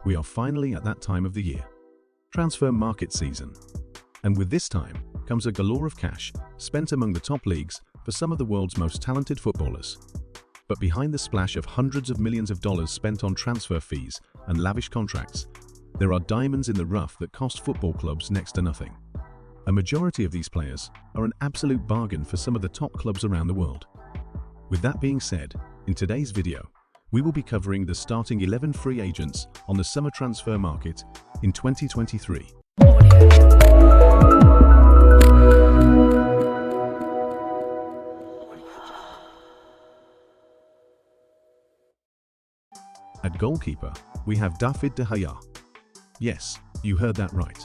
we are finally at that time of the year, transfer market season. And with this time comes a galore of cash spent among the top leagues for some of the world's most talented footballers. But behind the splash of hundreds of millions of dollars spent on transfer fees and lavish contracts, there are diamonds in the rough that cost football clubs next to nothing. A majority of these players are an absolute bargain for some of the top clubs around the world. With that being said, in today's video, we will be covering the starting 11 free agents on the summer transfer market in 2023. At goalkeeper, we have David De Vrij. Yes, you heard that right.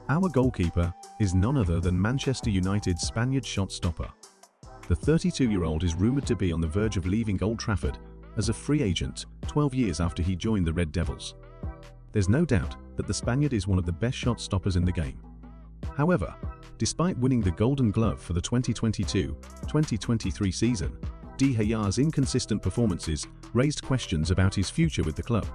Our goalkeeper is none other than Manchester United's Spaniard shot stopper. The 32-year-old is rumoured to be on the verge of leaving Old Trafford as a free agent 12 years after he joined the Red Devils. There's no doubt that the Spaniard is one of the best shot stoppers in the game. However, despite winning the Golden Glove for the 2022-2023 season, De Vrij's inconsistent performances raised questions about his future with the club.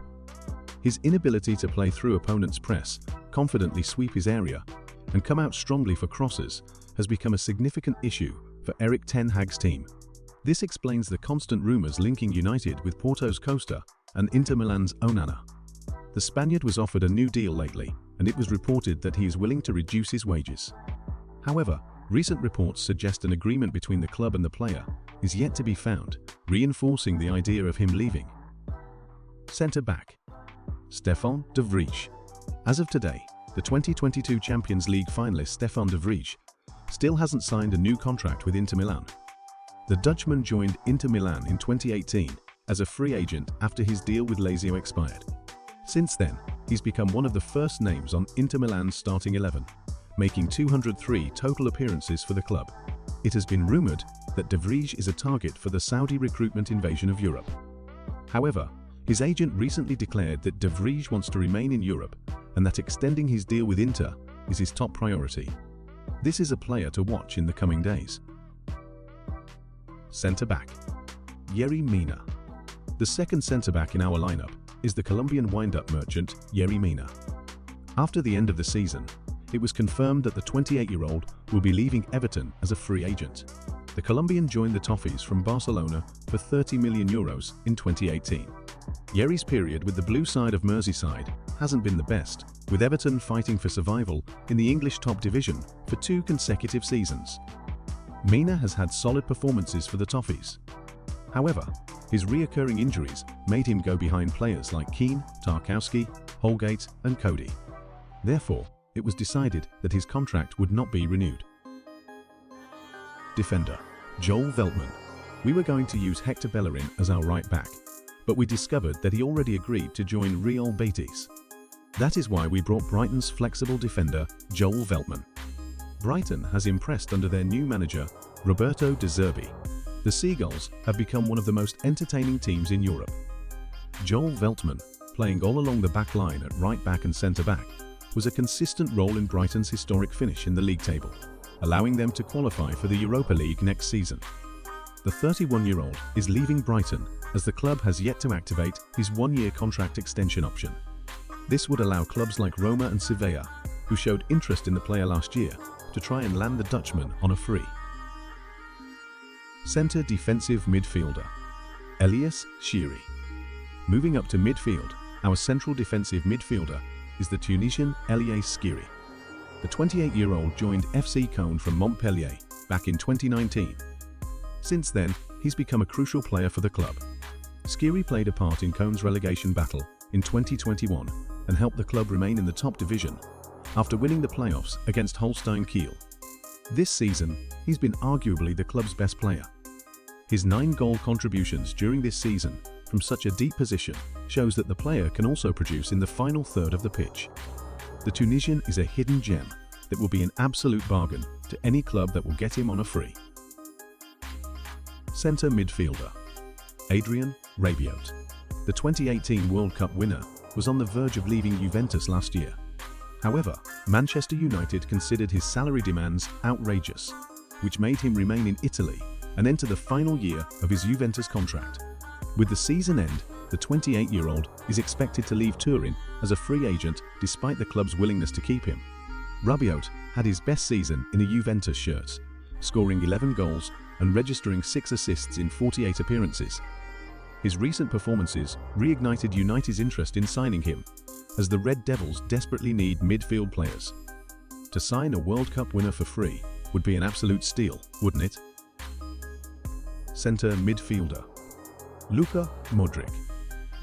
His inability to play through opponents' press, confidently sweep his area, and come out strongly for crosses has become a significant issue for Erik ten Hag's team. This explains the constant rumours linking United with Porto's Costa and Inter Milan's Onana. The Spaniard was offered a new deal lately, and it was reported that he is willing to reduce his wages. However, recent reports suggest an agreement between the club and the player is yet to be found, reinforcing the idea of him leaving. Centre-back Stefan De Vrij. As of today, the 2022 Champions League finalist Stefan De Vrij still hasn't signed a new contract with Inter Milan. The Dutchman joined Inter Milan in 2018 as a free agent after his deal with Lazio expired. Since then, he's become one of the first names on Inter Milan's starting 11, making 203 total appearances for the club. It has been rumoured that De Vrij is a target for the Saudi recruitment invasion of Europe. However, his agent recently declared that De Vrij wants to remain in Europe and that extending his deal with Inter is his top priority. This is a player to watch in the coming days. Centre-back Yerry Mina. The second centre-back in our lineup is the Colombian wind-up merchant Yerry Mina. After the end of the season, it was confirmed that the 28-year-old will be leaving Everton as a free agent. The Colombian joined the Toffees from Barcelona for €30 million in 2018. Yerry's period with the blue side of Merseyside hasn't been the best, with Everton fighting for survival in the English top division for 2 consecutive seasons. Mina has had solid performances for the Toffees. However, his reoccurring injuries made him go behind players like Keane, Tarkowski, Holgate and Cody. Therefore, it was decided that his contract would not be renewed. Defender Joel Veltman. We were going to use Hector Bellerin as our right back, but we discovered that he already agreed to join Real Betis. That is why we brought Brighton's flexible defender Joel Veltman. Brighton has impressed under their new manager, Roberto De Zerbi. The Seagulls have become one of the most entertaining teams in Europe. Joel Veltman, playing all along the back line at right back and centre back, was a consistent role in Brighton's historic finish in the league table, allowing them to qualify for the Europa League next season. The 31-year-old is leaving Brighton as the club has yet to activate his 1-year contract extension option. This would allow clubs like Roma and Sevilla, who showed interest in the player last year, to try and land the Dutchman on a free. Centre defensive midfielder Elyes Skhiri. Moving up to midfield, our central defensive midfielder is the Tunisian Elyes Skhiri. The 28-year-old joined FC Caen from Montpellier back in 2019. Since then, he's become a crucial player for the club. Skhiri played a part in Caen's relegation battle in 2021 and helped the club remain in the top division after winning the playoffs against Holstein Kiel. This season, he's been arguably the club's best player. His 9-goal contributions during this season from such a deep position shows that the player can also produce in the final third of the pitch. The Tunisian is a hidden gem that will be an absolute bargain to any club that will get him on a free. Centre midfielder Adrien Rabiot. The 2018 World Cup winner was on the verge of leaving Juventus last year. However, Manchester United considered his salary demands outrageous, which made him remain in Italy and enter the final year of his Juventus contract. With the season end the 28-year-old is expected to leave Turin as a free agent despite the club's willingness to keep him. Rabiot had his best season in a Juventus shirt, scoring 11 goals and registering 6 assists in 48 appearances. His recent performances reignited United's interest in signing him, as the Red Devils desperately need midfield players. To sign a World Cup winner for free would be an absolute steal, wouldn't it? Centre midfielder Luka Modric.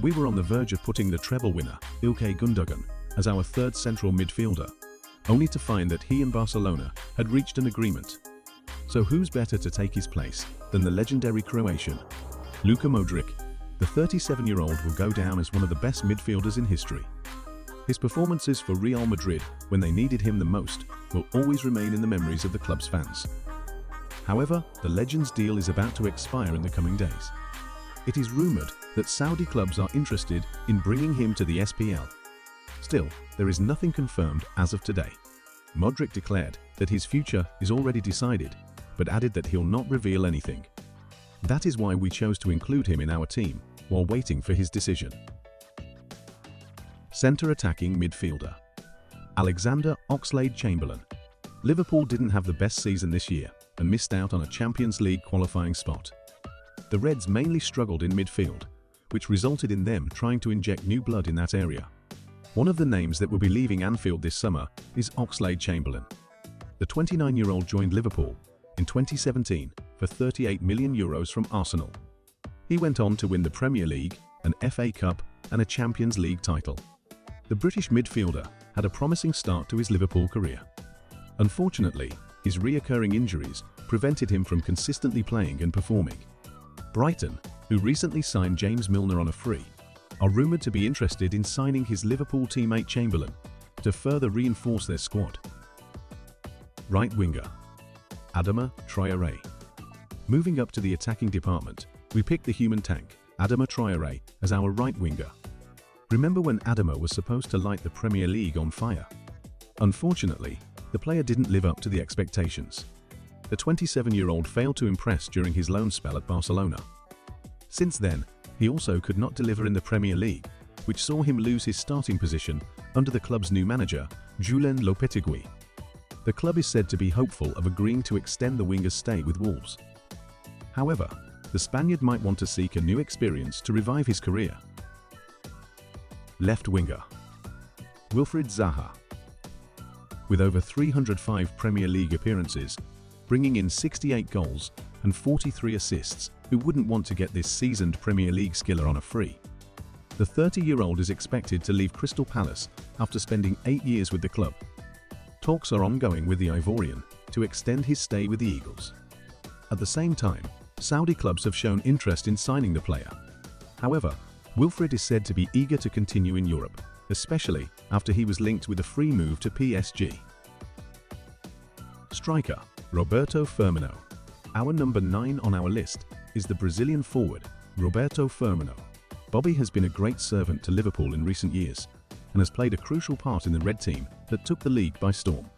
We were on the verge of putting the treble winner, Ilkay Gundogan, as our third central midfielder, only to find that he and Barcelona had reached an agreement. So who's better to take his place than the legendary Croatian? Luka Modric, the 37-year-old, will go down as one of the best midfielders in history. His performances for Real Madrid when they needed him the most will always remain in the memories of the club's fans. However, the legend's deal is about to expire in the coming days. It is rumoured that Saudi clubs are interested in bringing him to the SPL. Still, there is nothing confirmed as of today. Modric declared that his future is already decided, but added that he'll not reveal anything. That is why we chose to include him in our team while waiting for his decision. Centre attacking midfielder Alexander Oxlade-Chamberlain. Liverpool didn't have the best season this year and missed out on a Champions League qualifying spot. The Reds mainly struggled in midfield, which resulted in them trying to inject new blood in that area. One of the names that will be leaving Anfield this summer is Oxlade-Chamberlain. The 29-year-old joined Liverpool in 2017 for €38 million from Arsenal. He went on to win the Premier League, an FA Cup and a Champions League title. The British midfielder had a promising start to his Liverpool career. Unfortunately, his reoccurring injuries prevented him from consistently playing and performing. Brighton, who recently signed James Milner on a free, are rumoured to be interested in signing his Liverpool teammate Chamberlain to further reinforce their squad. Right winger Adama Traore. Moving up to the attacking department, we picked the human tank, Adama Traore, as our right winger. Remember when Adama was supposed to light the Premier League on fire? Unfortunately, the player didn't live up to the expectations. The 27-year-old failed to impress during his loan spell at Barcelona. Since then, he also could not deliver in the Premier League, which saw him lose his starting position under the club's new manager, Julen Lopetegui. The club is said to be hopeful of agreeing to extend the winger's stay with Wolves. However, the Spaniard might want to seek a new experience to revive his career. Left winger Wilfred Zaha. With over 305 Premier League appearances, bringing in 68 goals and 43 assists, who wouldn't want to get this seasoned Premier League skiller on a free? The 30-year-old is expected to leave Crystal Palace after spending 8 years with the club. Talks are ongoing with the Ivorian to extend his stay with the Eagles. At the same time, Saudi clubs have shown interest in signing the player. However, Wilfred is said to be eager to continue in Europe, especially after he was linked with a free move to PSG. Striker Roberto Firmino. Our number 9 on our list is the Brazilian forward, Roberto Firmino. Bobby has been a great servant to Liverpool in recent years and has played a crucial part in the Red Team that took the league by storm.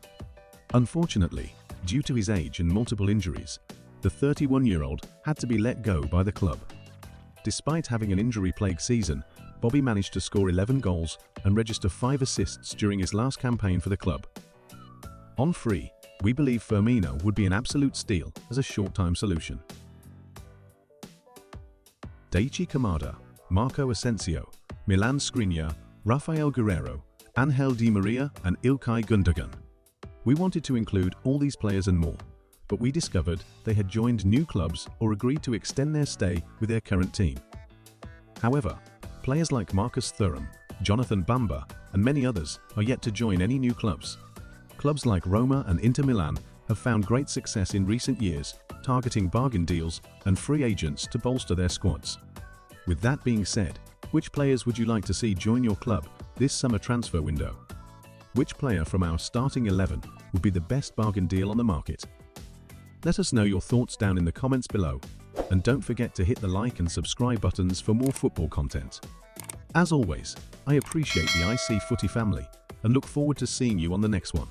Unfortunately, due to his age and multiple injuries, the 31-year-old had to be let go by the club. Despite having an injury-plagued season, Bobby managed to score 11 goals and register 5 assists during his last campaign for the club. On free, we believe Firmino would be an absolute steal as a short-time solution. Daichi Kamada, Marco Asensio, Milan Skriniar, Rafael Guerreiro, Angel Di Maria and Ilkay Gundogan. We wanted to include all these players and more, but we discovered they had joined new clubs or agreed to extend their stay with their current team. However, players like Marcus Thuram, Jonathan Bamba, and many others are yet to join any new clubs. Clubs like Roma and Inter Milan have found great success in recent years, targeting bargain deals and free agents to bolster their squads. With that being said, which players would you like to see join your club this summer transfer window? Which player from our starting 11 would be the best bargain deal on the market? Let us know your thoughts down in the comments below, and don't forget to hit the like and subscribe buttons for more football content. As always, I appreciate the IC Footy family and look forward to seeing you on the next one.